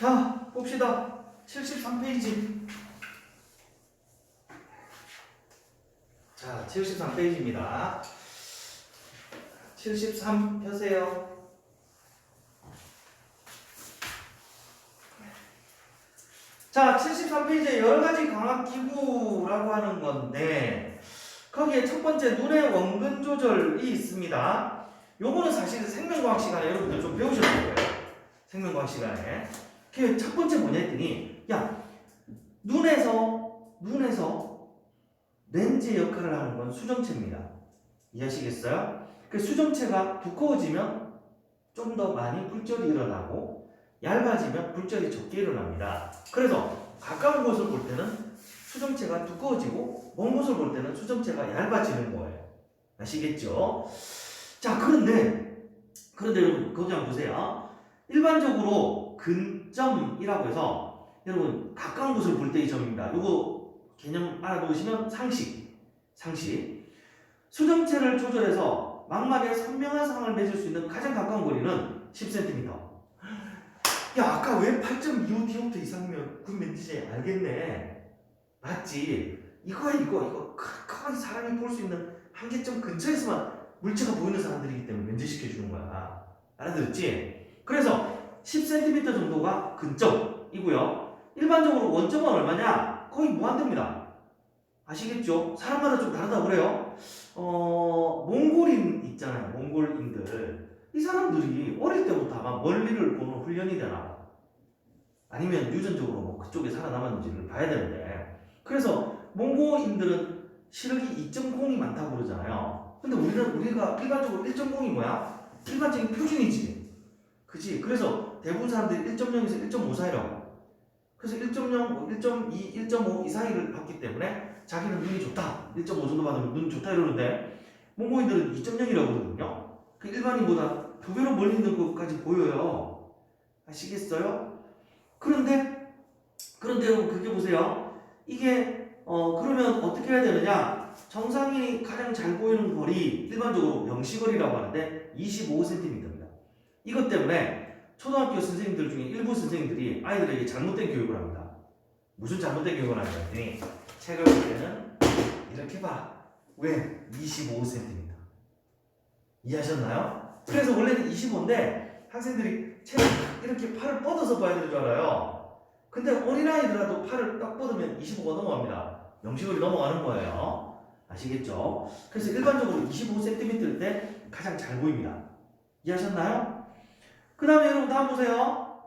자, 봅시다. 73페이지. 자, 73페이지입니다. 73 펴세요. 자, 73페이지에 여러가지 광학기구라고 하는 건데 거기에 첫 번째 눈의 원근 조절이 있습니다. 요거는 사실 생명과학 시간에 여러분들 좀 배우셔야 돼요. 생명과학 시간에. 그 첫 번째 뭐냐 했더니 야, 눈에서 렌즈의 역할을 하는 건 수정체입니다. 이해하시겠어요? 그 수정체가 두꺼워지면 좀 더 많이 굴절이 일어나고 얇아지면 굴절이 적게 일어납니다. 그래서 가까운 곳을 볼 때는 수정체가 두꺼워지고 먼 곳을 볼 때는 수정체가 얇아지는 거예요. 아시겠죠? 자, 그런데 여러분 거기 한번 보세요. 일반적으로 근점이라고 해서 여러분 가까운 곳을 볼 때의 점입니다. 요거 개념 알아보시면 상식. 수정체를 조절해서 망막에 선명한 상을 맺을 수 있는 가장 가까운 거리는 10cm. 야, 아까 왜 8.25 디옵트 이상이면 그 렌즈지 알겠네. 맞지? 이거 큰 사람이 볼 수 있는 한계점 근처에서만 물체가 보이는 사람들이기 때문에 렌즈 시켜주는 거야. 알아들었지? 그래서 10cm 정도가 근점이고요. 일반적으로 원점은 얼마냐? 거의 무한대입니다. 아시겠죠? 사람마다 좀 다르다고 그래요. 몽골인 있잖아요. 몽골인들. 이 사람들이 어릴 때부터 아마 멀리를 보는 훈련이 되나 아니면 유전적으로 뭐 그쪽에 살아남았는지를 봐야 되는데, 그래서 몽골인들은 시력이 2.0이 많다고 그러잖아요. 근데 우리가 일반적으로 1.0이 뭐야? 일반적인 표준이지. 그치? 그래서 대부분 사람들이 1.0에서 1.5 사이라고. 그래서 1.0, 1.2, 1.5 이 사이를 봤기 때문에 자기는 눈이 좋다. 1.5 정도 받으면 눈 좋다 이러는데 몽골인들은 2.0이라고 그러거든요. 그 일반인보다 2배로 멀리 있는 것까지 보여요. 아시겠어요? 그런데 여러분 그게 보세요. 이게 그러면 어떻게 해야 되느냐? 정상인이 가장 잘 보이는 거리 일반적으로 명시거리라고 하는데 25cm입니다. 이것 때문에 초등학교 선생님들 중에 일부 선생님들이 아이들에게 잘못된 교육을 합니다. 무슨 잘못된 교육을 하냐 했더니 책을 볼 때는 이렇게 봐. 왜? 25cm. 이해하셨나요? 그래서 원래는 25인데 학생들이 책을 이렇게 팔을 뻗어서 봐야 되는 줄 알아요. 근데 어린아이들라도 팔을 딱 뻗으면 25가 넘어갑니다. 명시거리 넘어가는 거예요. 아시겠죠? 그래서 일반적으로 25cm일 때 가장 잘 보입니다. 이해하셨나요? 그 다음에 여러분 다음 보세요.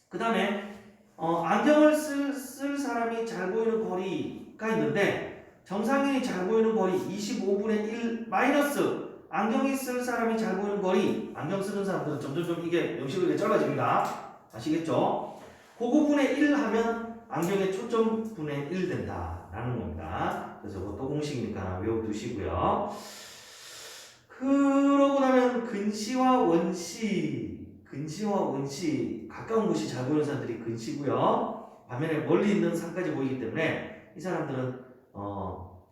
그 다음에 안경을 쓸 사람이 잘 보이는 거리가 있는데 정상인이 잘 보이는 거리 25분의 1 마이너스 안경이 쓸 사람이 잘 보이는 거리, 안경 쓰는 사람들은 점점 이게 명시거리가 짧아집니다. 아시겠죠? 그거분의 1 하면 안경의 초점분의 1 된다라는 겁니다. 그래서 그것도 공식이니까 외워두시고요. 그러고 나면 근시와 원시 가까운 곳이 잘 보이는 사람들이 근시고요. 반면에 멀리 있는 산까지 보이기 때문에 이 사람들은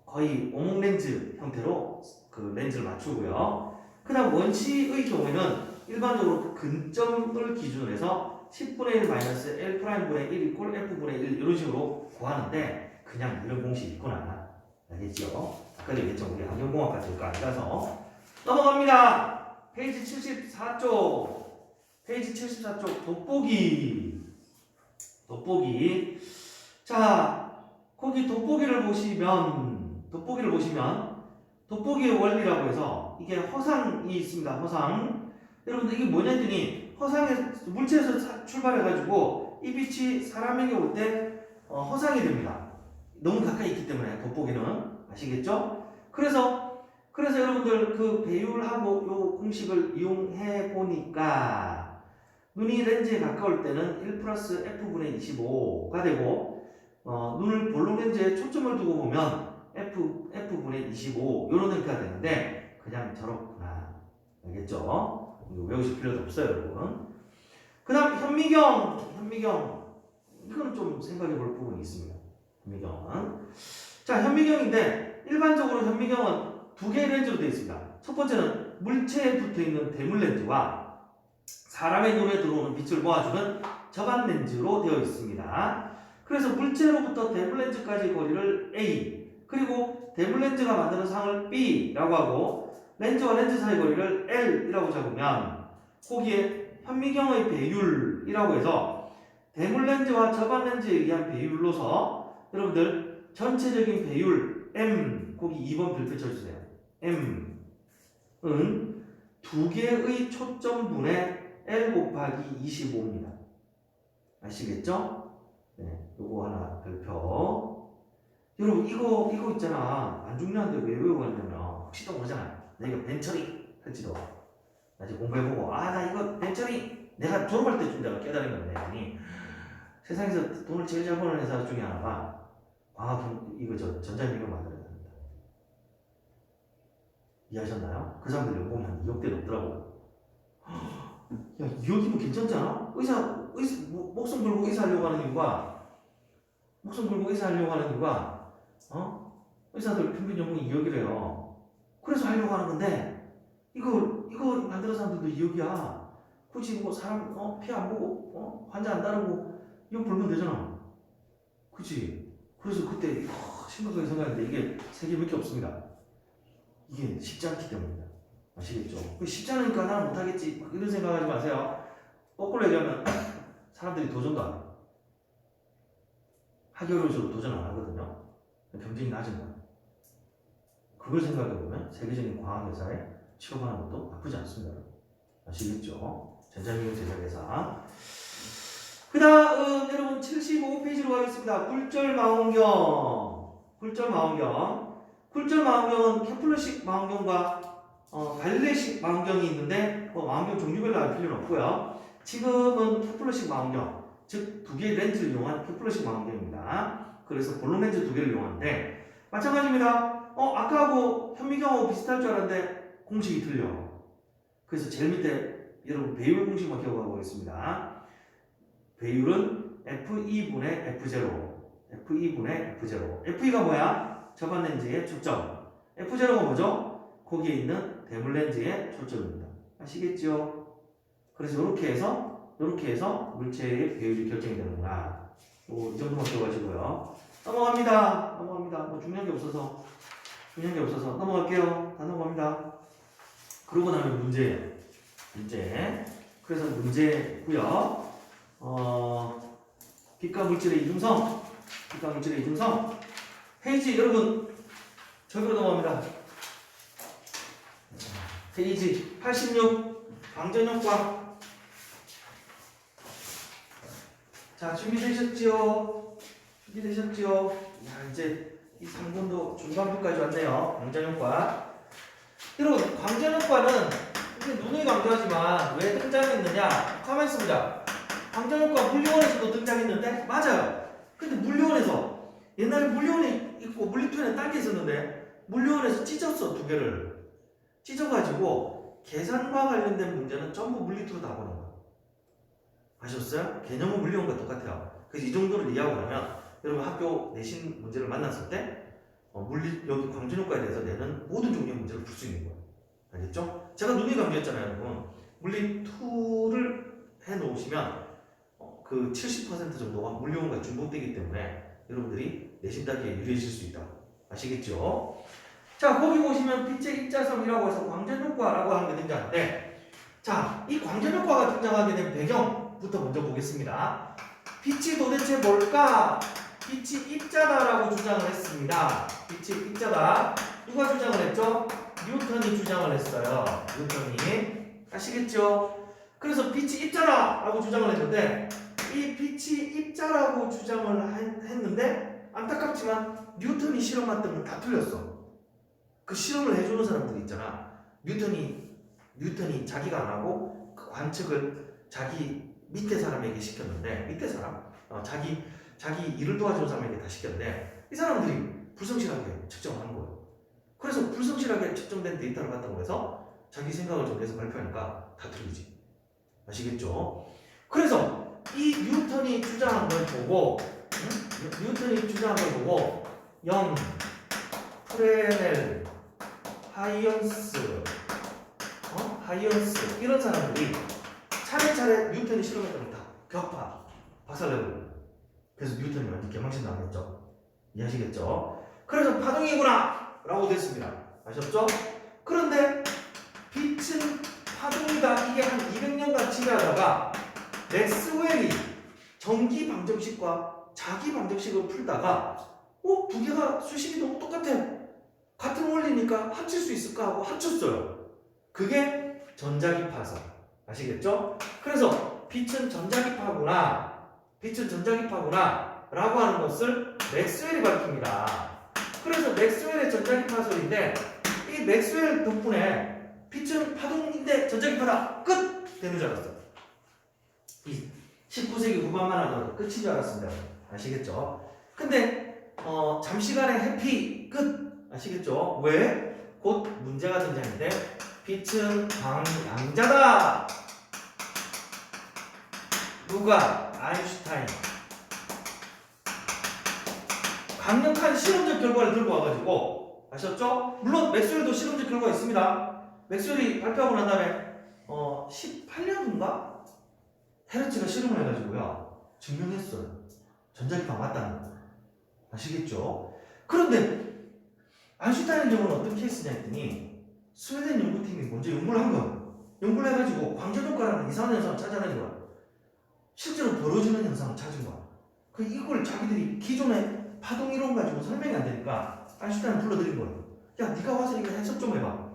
거의 오목렌즈 형태로 그 렌즈를 맞추고요. 그 다음 원시의 경우에는 일반적으로 근점을 기준으로 해서 10분의 1 마이너스 L'분의 1 이꼴 F분의 1 이런 식으로 구하는데 그냥 이런 공식이 있구나. 알겠죠? 아까 얘기했죠. 우리 안경공학 같은 거 아니라서. 넘어갑니다. 페이지 74쪽. 페이지 74쪽 돋보기. 자, 거기 돋보기를 보시면 돋보기의 원리라고 해서 이게 허상이 있습니다. 허상. 여러분들 이게 뭐냐 했더니 물체에서 출발해가지고 이 빛이 사람에게 올 때 허상이 됩니다. 너무 가까이 있기 때문에 돋보기는. 아시겠죠? 그래서 여러분들 그 배율하고 요 공식을 이용해 보니까 눈이 렌즈에 가까울 때는 1 플러스 F분의 25가 되고 눈을 볼록 렌즈에 초점을 두고 보면 F분의 25 이런 형태가 되는데 그냥 저렇구나. 알겠죠? 이거 외우실 필요도 없어요, 여러분. 그 다음 현미경 이건 좀 생각해 볼 부분이 있습니다. 현미경은 자, 현미경인데 일반적으로 현미경은 두 개의 렌즈로 되어 있습니다. 첫 번째는 물체에 붙어 있는 대물 렌즈와 사람의 눈에 들어오는 빛을 모아주는 접안 렌즈로 되어 있습니다. 그래서 물체로부터 대물 렌즈까지의 거리를 A, 그리고 대물 렌즈가 만드는 상을 B라고 하고 렌즈와 렌즈 사이 거리를 L이라고 잡으면 거기에 현미경의 배율이라고 해서 대물 렌즈와 접안 렌즈에 의한 배율로서 여러분들 전체적인 배율 M, 거기 2번 별표 쳐주세요. M은 두 개의 초점분의 L 곱하기 25입니다. 아시겠죠? 네, 요거 하나 별표. 여러분 이거 있잖아. 안 중요한데 왜 외워가냐면 혹시 또 모르잖아. 내가 벤처리 할지도 나중에 공부해보고 나 이거 벤처리 내가 졸업할 때쯤 내가 깨달은 건데 아니 세상에서 돈을 제일 잘 버는 회사 중에 하나가 이거 전자미경 만들어야 됩니다. 이해하셨나요? 그 사람들 연봉이 한 2억대 넘더라고. 야 2억이면 괜찮지 않아? 의사 목숨 걸고 의사 하려고 하는 이유가 의사들 평균 연봉이 2억이래요. 그래서 하려고 하는 건데 이거 만드는 사람들도 2억이야. 굳이 뭐 사람 피 안 보고 환자 안 다루고 이거 벌면 되잖아. 그치? 그래서 그때 심각하게 생각했는데 이게 세계밖에 없습니다. 이게 쉽지 않기 때문입니다. 아시겠죠? 쉽지 않으니까 나는 못하겠지 이런 생각하지 마세요. 거꾸로 얘기하면 사람들이 도전도 안 해요. 하기 어려워서 도전 안 하거든요. 경쟁이 낮은 거예요. 그걸 생각해보면 세계적인 과학회사에 취업하는 것도 나쁘지 않습니다. 아시겠죠? 전자미경 제작회사. 그 다음 여러분 75페이지로 가겠습니다. 굴절망원경은 케플러식 망원경과 갈릴레식 망원경이 있는데 망원경 종류별로 알 필요는 없고요. 지금은 케플러식 망원경, 즉 두 개의 렌즈를 이용한 케플러식 망원경입니다. 그래서 볼록 렌즈 두 개를 이용하는데 마찬가지입니다. 아까하고 현미경하고 비슷할 줄 알았는데 공식이 틀려. 그래서 제일 밑에 여러분 배율 공식만 기억하고 있습니다. 배율은 F2분의 F0. F2분의 F0. F2가 뭐야? 접안 렌즈의 초점. F0가 뭐죠? 거기에 있는 대물 렌즈의 초점입니다. 아시겠죠? 그래서 이렇게 해서 물체의 배율이 결정이 되는구나. 이 정도만 기억하시고요. 넘어갑니다. 뭐 중요한 게 없어서 넘어갈게요. 다 넘어갑니다. 그러고 나면 문제. 그래서 문제고요. 빛과 물질의 이중성. 페이지 여러분 저기로 넘어갑니다. 페이지 86 광전효과. 자 준비되셨지요? 야 이제 이 3분도 중반부까지 왔네요. 광전효과. 여러분 광전효과는 누누이 강조하지만 왜 등장했느냐? 가만히 있어보자. 광전효과 물리원에서도 등장했는데 맞아요. 근데 물리원에서 옛날에 물리원이 있고 물리투에는 딴 게 있었는데 물리원에서 찢었어. 두 개를 찢어가지고 계산과 관련된 문제는 전부 물리투로 다 보는 거야. 아셨어요? 개념은 물리원과 똑같아요. 그래서 이 정도를 이해하고 나면 여러분 학교 내신 문제를 만났을 때 여기 광전효과에 대해서 내는 모든 종류의 문제를 풀 수 있는 거예요. 알겠죠? 제가 누누이 강조했잖아요. 여러분 물리2를 해놓으시면 그 70% 정도가 물리원과 중복되기 때문에 여러분들이 내신 따기에 유리해질 수 있다. 아시겠죠? 자 거기 보시면 빛의 입자성이라고 해서 광전효과라고 하는 게 등장하는데 자 이 광전효과가 등장하게 된 배경부터 먼저 보겠습니다. 빛이 도대체 뭘까? 빛이 입자다라고 주장을 했습니다. 빛이 입자다. 누가 주장을 했죠? 뉴턴이 주장을 했어요. 뉴턴이. 아시겠죠? 그래서 빛이 입자다라고 주장을 했는데 이 빛이 입자라고 주장을 했는데 안타깝지만 뉴턴이 실험했던 건 다 틀렸어. 그 실험을 해주는 사람들이 있잖아. 뉴턴이 자기가 안 하고 그 관측을 자기 밑에 사람에게 시켰는데 밑에 사람? 자기 일을 도와주는 사람에게 다 시켰는데 이 사람들이 불성실하게 측정을 한 거예요. 그래서 불성실하게 측정된 데이터를 갖다고 해서 자기 생각을 정리해서 발표하니까 다 틀리지. 아시겠죠? 그래서 이 뉴턴이 주장한 걸 보고 영, 프레넬, 하이언스 이런 사람들이 차례차례 뉴턴이 실험했던 걸 다 격파 박살내버려요. 그래서 뉴턴이 완전 개망신 나겠죠. 이해하시겠죠? 그래서 파동이구나 라고 됐습니다. 아셨죠? 그런데 빛은 파동이다. 이게 한 200년간 지배하다가 맥스웰이 전기 방정식과 자기 방정식을 풀다가 두 개가 수식이 너무 똑같아. 같은 원리니까 합칠 수 있을까 하고 합쳤어요. 그게 전자기파서. 아시겠죠? 그래서 빛은 전자기파구나 라고 하는 것을 맥스웰이 밝힙니다. 그래서 맥스웰의 전자기파설인데 이 맥스웰 덕분에 빛은 파동인데 전자기파다. 끝! 되는 줄 알았어요. 이 19세기 후반만 하더라도 끝인 줄 알았습니다. 아시겠죠? 근데 잠시간의 해피 끝! 아시겠죠? 왜? 곧 문제가 등장인데 빛은 광양자다. 누가? 아인슈타인. 강력한 실험적 결과를 들고 와가지고 아셨죠? 물론 맥스웰도 실험적 결과가 있습니다. 맥스웰이 발표하고 난 다음에 18년인가? 헤르츠가 실험을 해가지고요 증명했어요. 전자기파 맞다는 거. 아시겠죠? 그런데 아인슈타인의 경우는 어떤 케이스냐 했더니 스웨덴 연구팀이 먼저 연구를 한 거예요. 연구를 해가지고 광전효과라는 이상한 현상을 찾아낸 거예요. 실제로 벌어지는 현상을 찾은 거예요. 이걸 자기들이 기존의 파동 이론 가지고 설명이 안 되니까 아인슈타인을 불러들인 거예요. 야, 네가 와서 이거 해석 좀 해봐.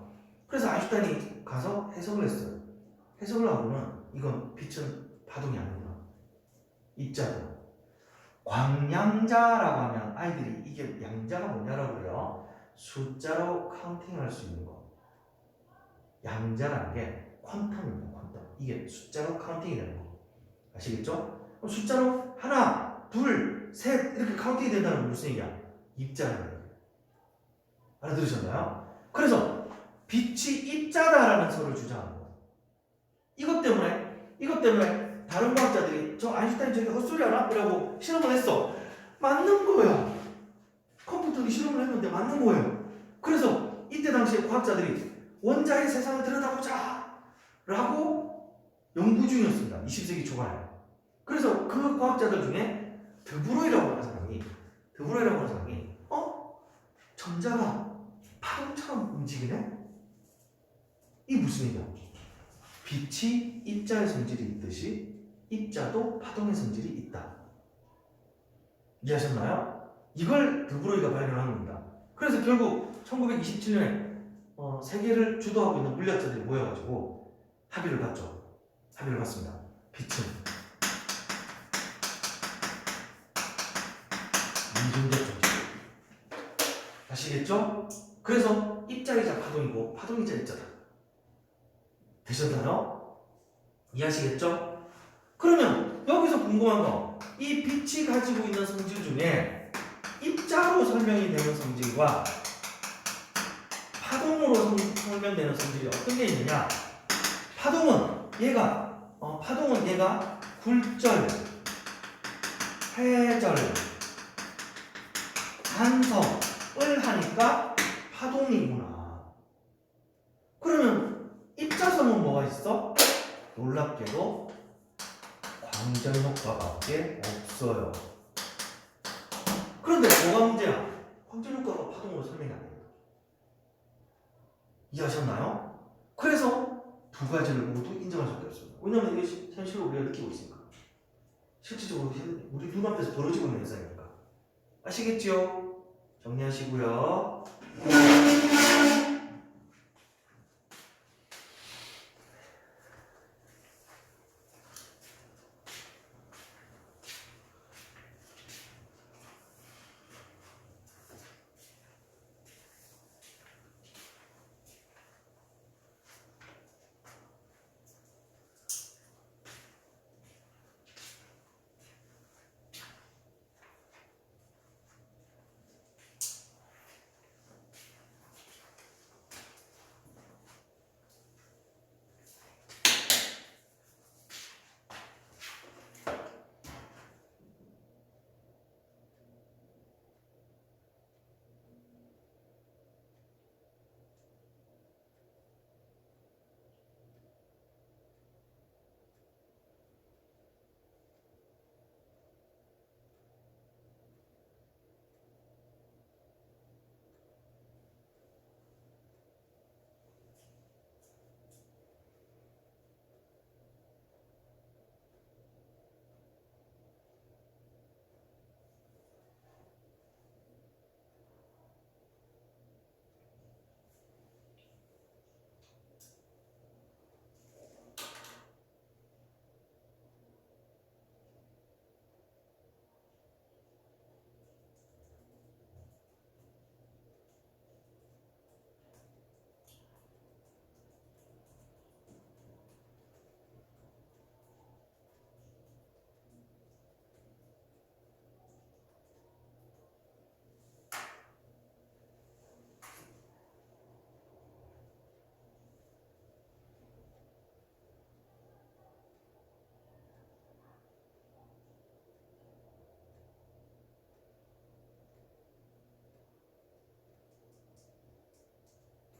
그래서 아인슈타인이 가서 해석을 했어요. 해석을 하고는 이건 빛은 파동이 아니구나. 입자고. 광양자라고 하면 아이들이 이게 양자가 뭐냐라고 그래요. 숫자로 카운팅할 수 있는 거. 양자라는 게 퀀텀입니다. 퀀텀. 이게 숫자로 카운팅이 되는 거. 아시겠죠? 숫자로 하나, 둘, 셋 이렇게 카운팅이 된다는 건 무슨 얘기야? 입자라는 얘기야. 알아들으셨나요? 그래서 빛이 입자다라는 설을 주장하는 거예요. 이것 때문에 다른 과학자들이 저 아인슈타인 저게 헛소리 하나? 이라고 실험을 했어. 맞는 거야. 컴퓨터도 실험을 했는데 맞는 거예요. 그래서 이때 당시에 과학자들이 원자의 세상을 들여다보자 라고 연구 중이었습니다. 20세기 초반에. 그래서 그 과학자들 중에 드브로이라고 하는 사람이 전자가 파동처럼 움직이네? 이 무슨 얘기야? 빛이 입자의 성질이 있듯이 입자도 파동의 성질이 있다. 이해하셨나요? 이걸 드브로이가 발견한 겁니다. 그래서 결국 1927년에 세계를 주도하고 있는 물리학자들이 모여가지고 합의를 봤습니다. 빛은 이중적 존재. 아시겠죠? 그래서 입자이자 파동이고 파동이자 입자다. 되셨나요? 이해하시겠죠? 그러면 여기서 궁금한 거, 이 빛이 가지고 있는 성질 중에 입자로 설명이 되는 성질과 파동으로 설명되는 성질이 어떤 게 있느냐? 파동은 얘가 굴절, 회절, 산성을 하니까 파동이구나. 그러면 입자선은 뭐가 있어? 놀랍게도 광전 효과밖에 없어요. 그런데 뭐가 문제야? 광전 효과가 파동으로 설명이 안 돼요. 이해하셨나요? 그래서 두 가지를 모두 인정할 수밖에 없습니다. 왜냐하면 이게 현실로 우리가 느끼고 있으니까. 실질적으로 우리 눈앞에서 벌어지고 있는 현상이니까. 아시겠지요? 정리하시고요.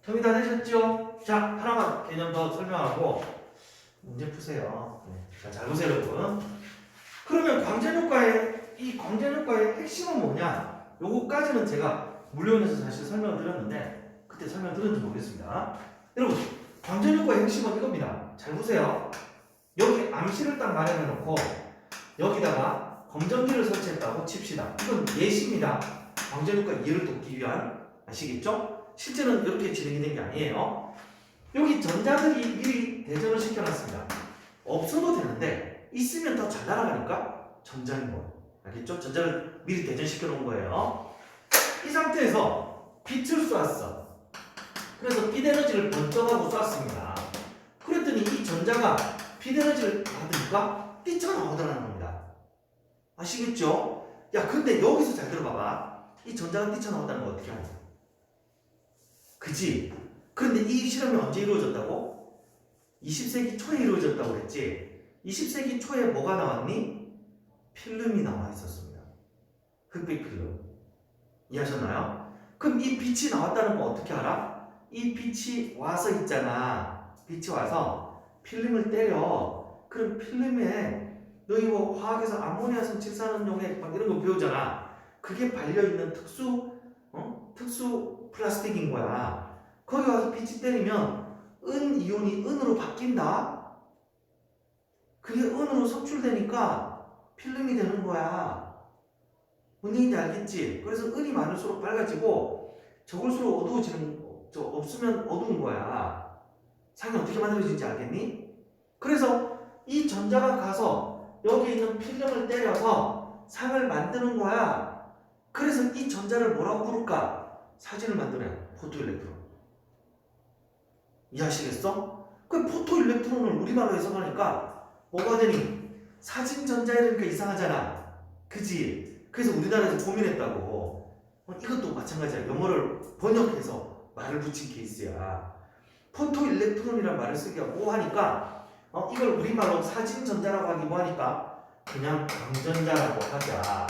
정리 다 되셨죠? 자, 하나만 개념 더 설명하고 문제 푸세요. 네. 자, 잘 보세요, 여러분. 그러면 이 광전효과의 핵심은 뭐냐? 요거까지는 제가 물리원에서 사실 설명을 드렸는데 그때 설명 드렸는지 모르겠습니다. 여러분, 광전효과의 핵심은 이겁니다. 잘 보세요. 여기 암시를 딱 마련해 놓고 여기다가 검정기를 설치했다고 칩시다. 이건 예시입니다. 광전효과 이해를 돕기 위한. 아시겠죠? 실제는 이렇게 진행이 된 게 아니에요. 여기 전자들이 미리 대전을 시켜놨습니다. 없어도 되는데 있으면 더 잘 날아가니까 전자인 거예요. 알겠죠? 전자를 미리 대전시켜 놓은 거예요. 이 상태에서 빛을 쐈어. 그래서 빛 에너지를 번쩍하고 쐈습니다. 그랬더니 이 전자가 빛 에너지를 받으니까 뛰쳐나오더라는 겁니다. 아시겠죠? 야, 근데 여기서 잘 들어봐봐. 이 전자가 뛰쳐나온다는 거 어떻게 하냐? 그지? 그런데 이 실험이 언제 이루어졌다고? 20세기 초에 이루어졌다고 그랬지? 20세기 초에 뭐가 나왔니? 필름이 나와 있었습니다. 흑백 필름. 이해하셨나요? 그럼 이 빛이 나왔다는 거 어떻게 알아? 이 빛이 와서 있잖아. 빛이 와서 필름을 때려. 그럼 필름에 너희 뭐 화학에서 암모니아성 칠산화용액 막 이런 거 배우잖아. 그게 발려있는 특수 플라스틱인 거야. 거기 와서 빛이 때리면 은 이온이 은으로 바뀐다. 그게 은으로 섭출되니까 필름이 되는 거야. 뭔 얘기인지 알겠지? 그래서 은이 많을수록 밝아지고 적을수록 어두워지는 없으면 어두운 거야. 상이 어떻게 만들어지는지 알겠니? 그래서 이 전자가 가서 여기 있는 필름을 때려서 상을 만드는 거야. 그래서 이 전자를 뭐라고 부를까? 사진을 만드는 포토일렉트론. 이해하시겠어? 그 포토일렉트론을 우리말로 해석하니까 뭐가 되니? 사진전자 이러니까 이상하잖아. 그지? 그래서 우리나라에서 고민했다고. 이것도 마찬가지야. 영어를 번역해서 말을 붙인 케이스야. 포토일렉트론이라는 말을 쓰기가 뭐하니까 이걸 우리말로 사진전자라고 하기 뭐하니까 그냥 광전자라고 하자.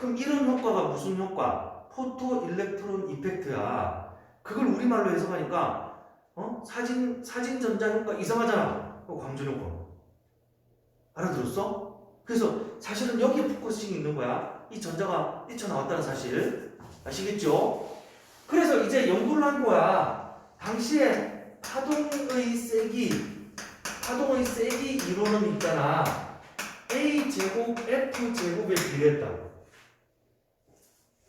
그럼 이런 효과가 무슨 효과? 포토일렉트론 이펙트야. 그걸 우리말로 해석하니까 사진전자 효과 이상하잖아. 광전효과. 알아들었어? 그래서 사실은 여기에 포커싱이 있는 거야. 이 전자가 뛰쳐나왔다는 사실. 아시겠죠? 그래서 이제 연구를 한 거야. 당시에 파동의 세기 이론은 있잖아. A제곱 F제곱에 비례했다고.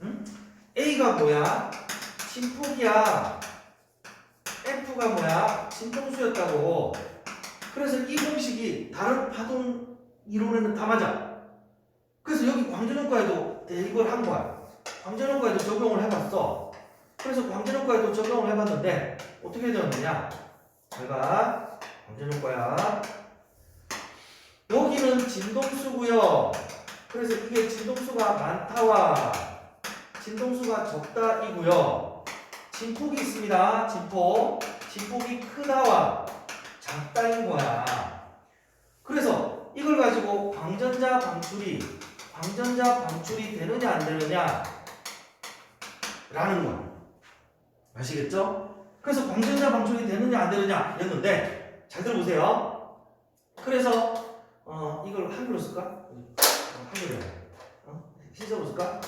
응? A가 뭐야? 진폭이야. F가 뭐야? 진동수였다고. 그래서 이 공식이 다른 파동 이론에는 다 맞아. 그래서 여기 광전효과에도 대입을 한 거야. 광전효과에도 적용을 해봤어. 그래서 광전효과에도 적용을 해봤는데 어떻게 되었느냐? 제가 광전효과야. 여기는 진동수고요. 그래서 이게 진동수가 많다와 진동수가 적다이고요. 진폭이 있습니다. 진폭이 크다와 작다인 거야. 그래서 이걸 가지고 광전자 방출이 되느냐 안 되느냐 라는 거야. 아시겠죠? 그래서 광전자 방출이 되느냐 안 되느냐 였는데 잘 들어보세요. 그래서 이걸 한글로 쓸까? 한글로 시적으로 쓸까?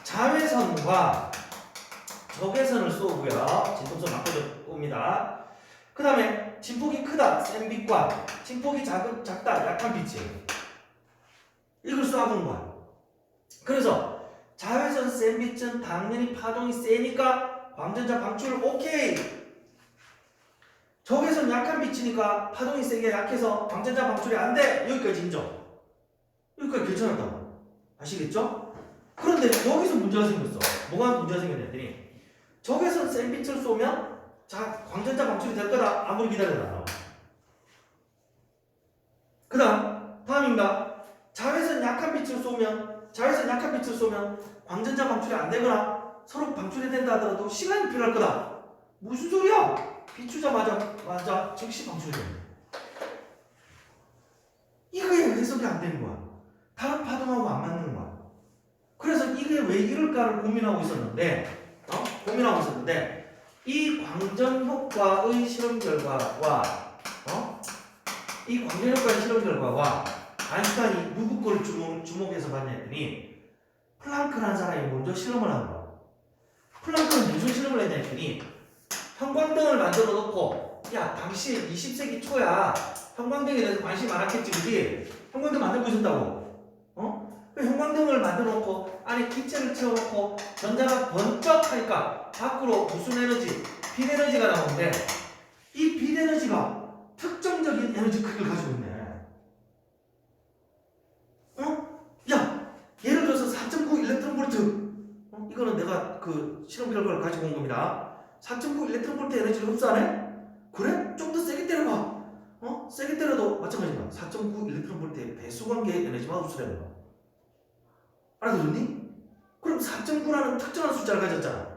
자외선과 적외선을 쏘고요. 진동선 바꿔줘 옵니다. 그 다음에 진폭이 크다, 센 빛과 진폭이 작다, 약한 빛이에요. 이걸 쏴보는 거야. 그래서 자외선 센 빛은 당연히 파동이 세니까 광전자 방출 오케이. 적외선 약한 빛이니까 파동이 세게 약해서 광전자 방출이 안 돼. 여기까지 인정. 여기까지 괜찮았다고. 아시겠죠? 그런데 여기서 문제가 생겼어. 뭐가 문제가 생겼냐더니 적외선 센 빛을 쏘면 광전자 방출이 될 거다. 아무리 기다려라. 그 다음입니다. 자외선 약한 빛을 쏘면 광전자 방출이 안 되거나 서로 방출이 된다 하더라도 시간이 필요할 거다. 무슨 소리야? 비추자마자 즉시 방출이 됩니다. 이게 해석이 안 되는 거야. 다른 파동하고 안 맞는 거야. 그래서 이게 왜 이럴까를 고민하고 있었는데 이 광전 효과의 실험 결과와 이 광전 효과의 실험 결과와 아인슈타인이 누구 걸 주목해서 봤냐 했더니 플랑크라는 사람이 먼저 실험을 하는 거야. 플랑크는 무슨 실험을 했냐 했더니 형광등을 만들어 놓고 야 당시 20세기 초야 형광등에 대해서 관심이 많았겠지 그지? 형광등 만들고 있었다고. 형광등을 만들어 놓고 안에 기체를 채워놓고 전자가 번쩍하니까 밖으로 무슨 에너지? 빛 에너지가 나오는데 이 빛 에너지가 특정적인 에너지 크기를 가지고 있네. 야 예를 들어서 4.9 일렉트론 볼트 이거는 내가 그 실험 결과를 가지고 온 겁니다. 4.9 일렉트론 볼트 에너지를 흡수하네? 그래? 좀 더 세게 때려봐. 세게 때려도 마찬가지야. 4.9 일렉트론 볼트의 배수 관계의 에너지만 흡수되는 거야. 알아들었니? 그럼 4.9라는 특정한 숫자를 가졌잖아.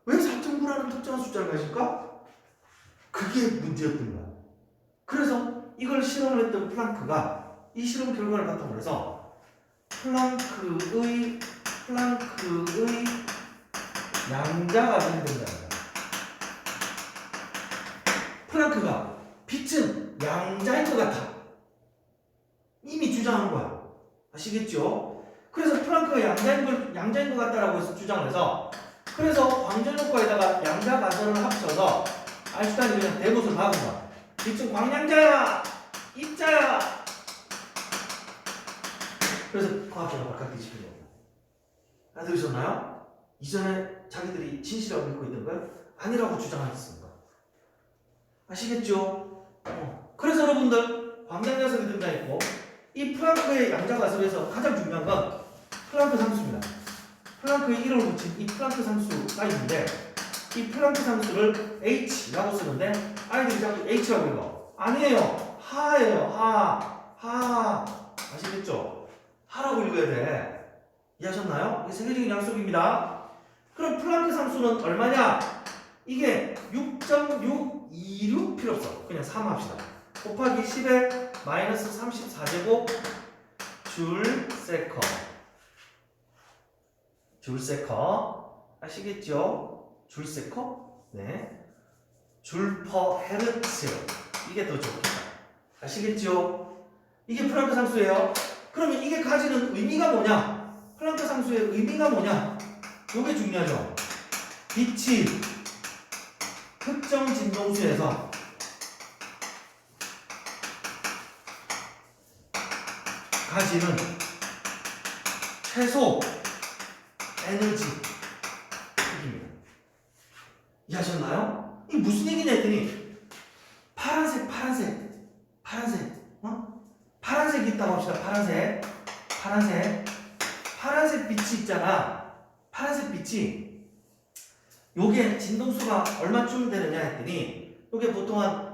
왜 4.9라는 특정한 숫자를 가질까? 그게 문제였던 거야. 그래서 이걸 실험을 했던 플랑크가 이 실험 결과를 바탕으로 해서 플랑크의 양자가 발견된다는 거야. 플랑크가 빛은 양자인 것 같아. 이미 주장한 거야. 아시겠죠? 그래서 플랑크가 양자인 것 같다라고 해서 주장을 해서 그래서 광전 효과에다가 양자 가설을 합쳐서 아인슈타인이 그냥 대못을 박은 거야. 빛은 광양자야! 입자야! 그래서 과학자가 발칵 뒤집힌 겁니다. 다 들으셨나요? 이전에 자기들이 진실이라고 믿고 있던 걸 아니라고 주장했습니다. 아시겠죠? 그래서 여러분들 광양자설이 등장했고 이 플랑크의 양자 가설에서 가장 중요한 건 플랑크 상수입니다. 플랑크의 이름을 붙인 이 플랑크 상수가 있는데 이 플랑크 상수를 H라고 쓰는데 아이들이 자꾸 H라고 읽어. 아니에요. 하예요. 하. 아시겠죠? 하라고 읽어야 돼. 이해하셨나요? 이게 세계적인 약속입니다. 그럼 플랑크 상수는 얼마냐? 이게 6.626 필요 없어. 그냥 3 합시다. 곱하기 10의 마이너스 34제곱 줄세커 아시겠죠? 줄세커? 네. 줄 퍼 헤르츠 이게 더 좋겠다. 아시겠죠? 이게 플랑크 상수예요. 그러면 이게 가지는 의미가 뭐냐? 플랑크 상수의 의미가 뭐냐? 이게 중요하죠. 빛이 특정 진동수에서 가지는 최소 에너지 크기입니다. 이해하셨나요? 이게 무슨 얘기냐 했더니 파란색 파란색이 있다고 합시다. 파란색 빛이 있잖아. 파란색 빛이 요게 진동수가 얼마쯤 되느냐 했더니 요게 보통 한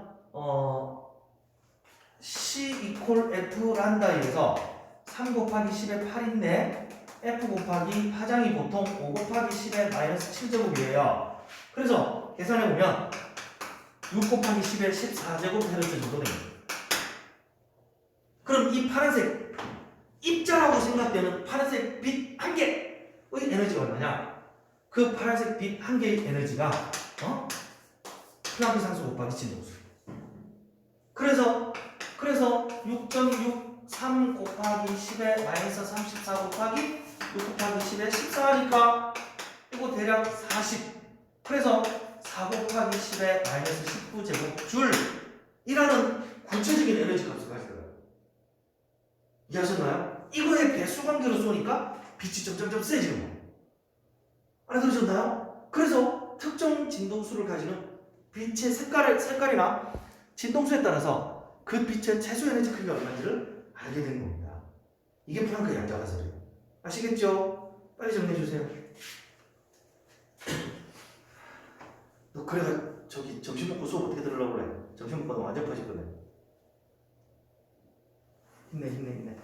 C 이퀄 F 란다에서 3 곱하기 10의 8인데 F 곱하기 파장이 보통 5 곱하기 10의 마이너스 7제곱이에요. 그래서 계산해보면 6 곱하기 10의 14제곱 헤르츠 정도 됩니다. 그럼 이 파란색 입자라고 생각되는 파란색 빛 한 개의 에너지가 얼마냐? 그 파란색 빛 한 개의 에너지가 플랑크 상수 곱하기 진동수. 그래서 6.63 곱하기 10의 마이너스 34 곱하기 6 곱하기 10의 14니까 이거 대략 40. 그래서 4 곱하기 10의 마이너스 19제곱 줄이라는 구체적인 에너지 값을 가지고 있어요. 이해하셨나요? 이거의 배수 관계로 쏘니까 빛이 점점 세지는 거예요. 알아들으셨나요? 그래서 특정 진동수를 가지는 빛의 색깔이나 진동수에 따라서 그 빛의 최소 에너지 크기가 얼마인지를 알게 된 겁니다. 이게 플랑크 양자 가설이에요. 아시겠죠? 빨리 정리해 주세요. 너 그래가 저기 점심 먹고 수업 어떻게 들으려고 그래? 점심 먹고 너 완전 퍼지거든. 힘내.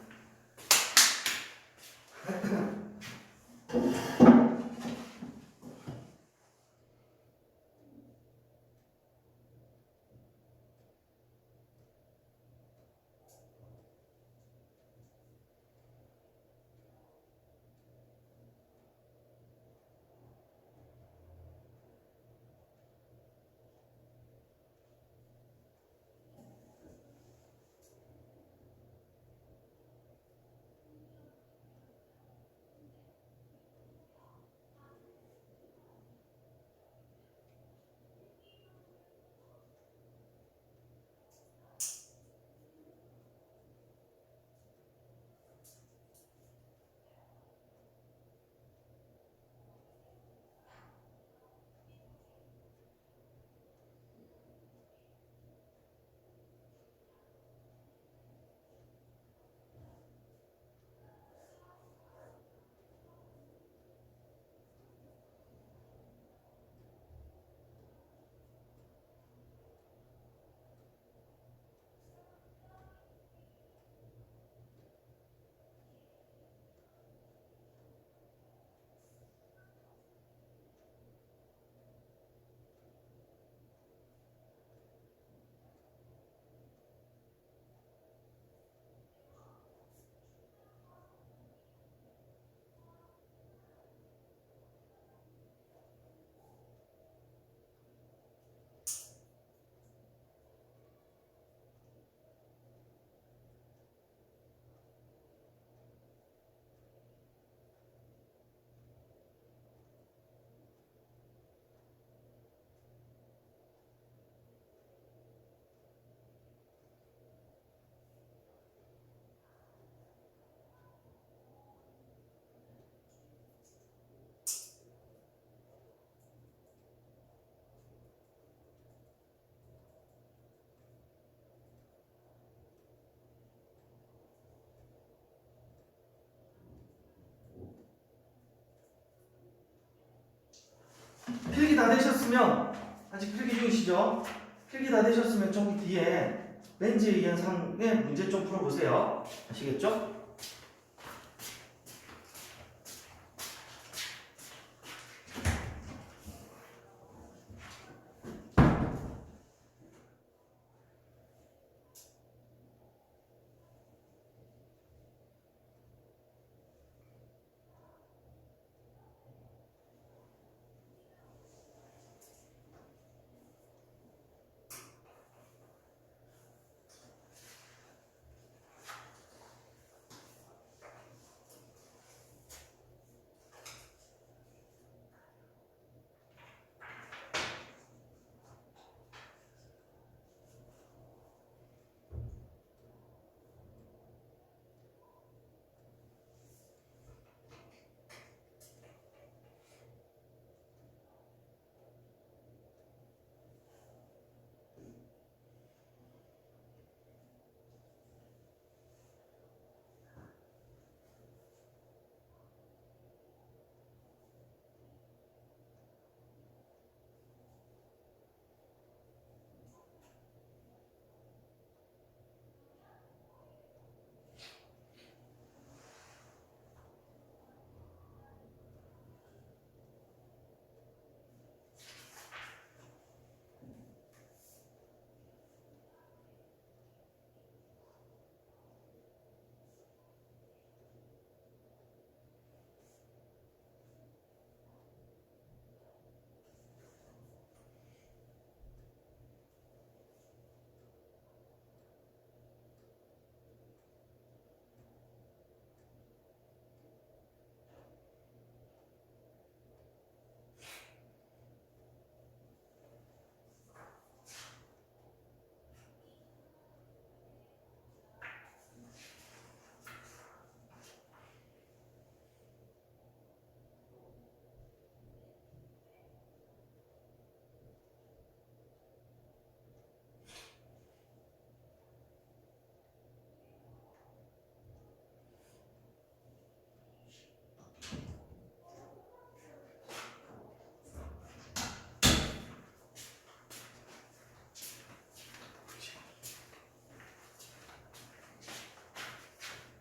되셨으면 아직 필기 중이시죠? 필기 다 되셨으면 저기 뒤에 렌즈 현상의 문제 좀 풀어보세요. 아시겠죠?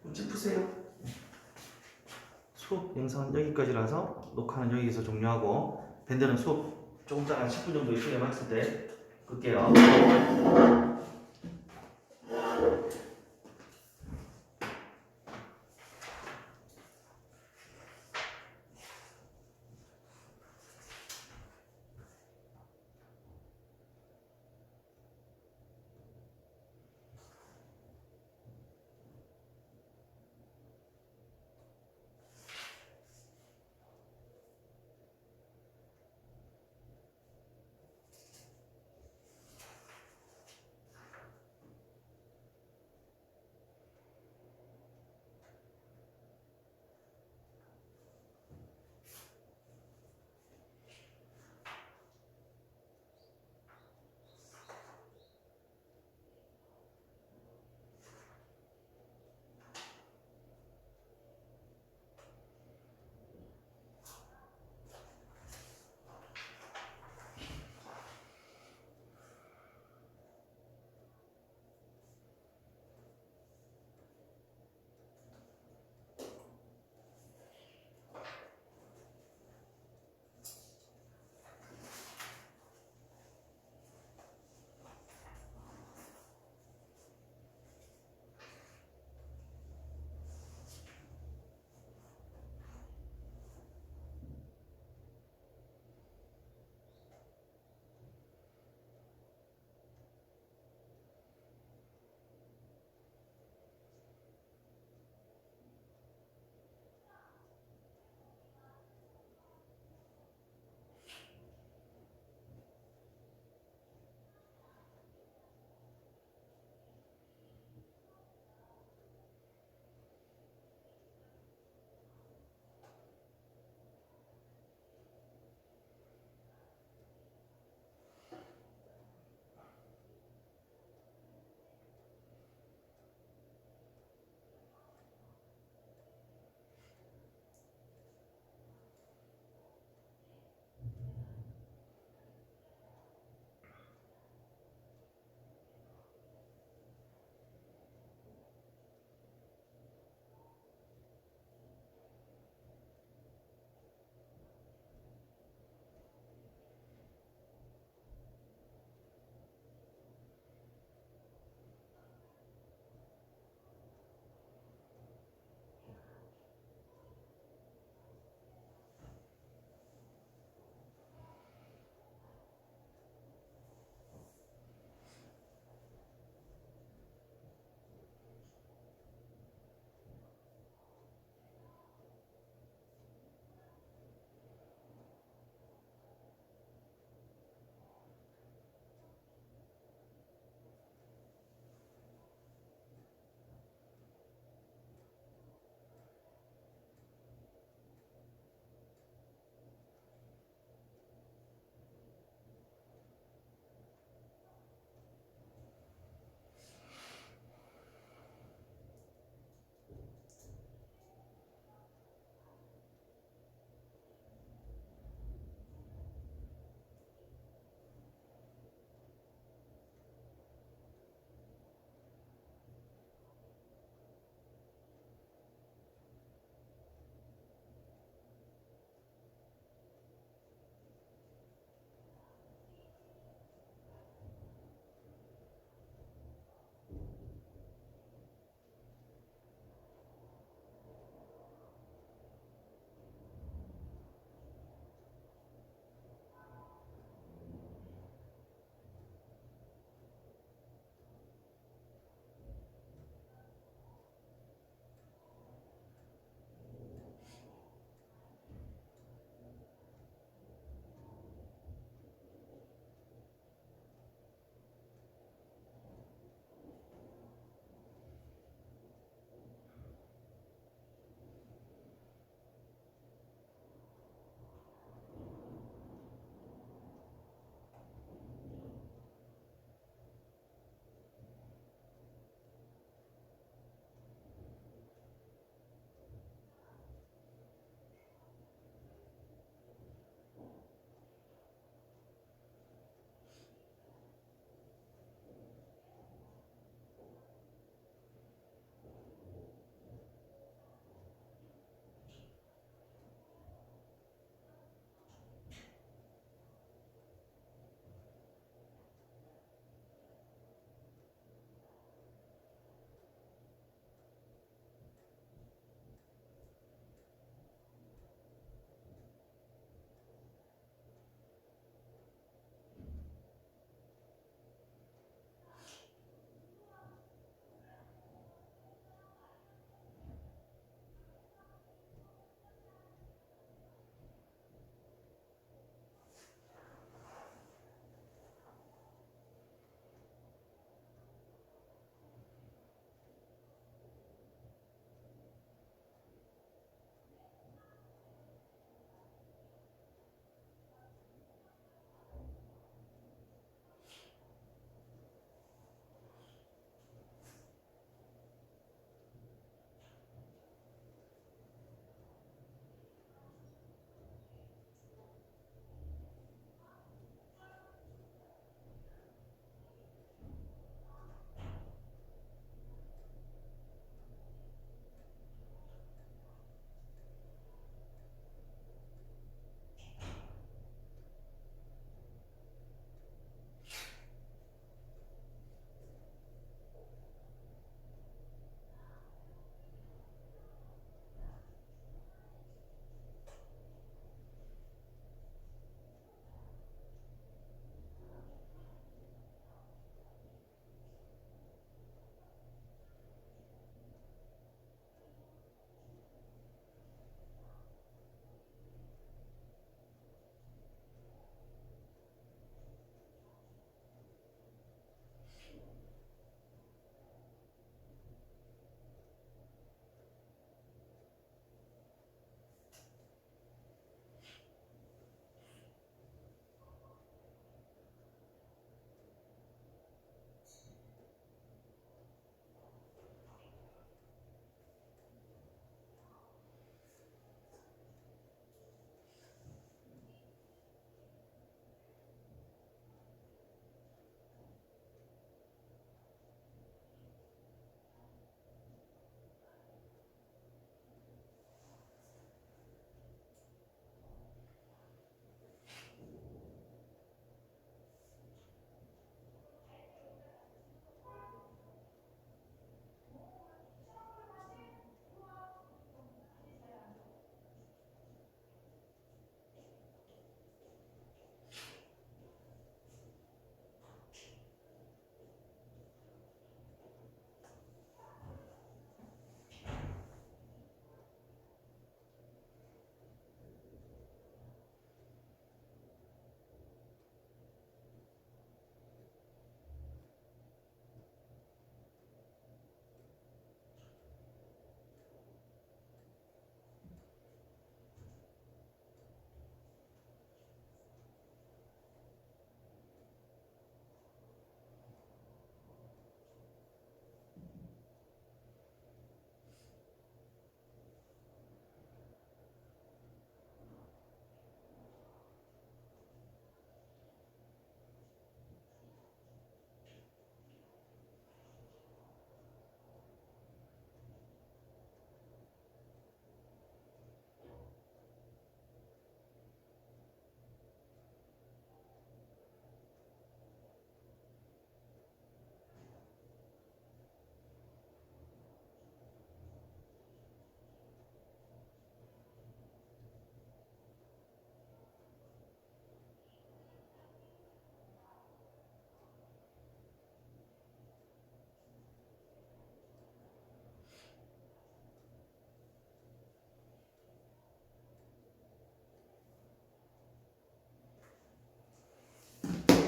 문제 푸세요. 수업 영상은 여기까지라서 녹화는 여기서 종료하고 밴드는 수업 조금 더 한 10분 정도 이후에 마칠 때 끌게요.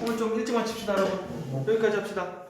오늘 좀 일찍 마칩시다 여러분. 여기까지 합시다.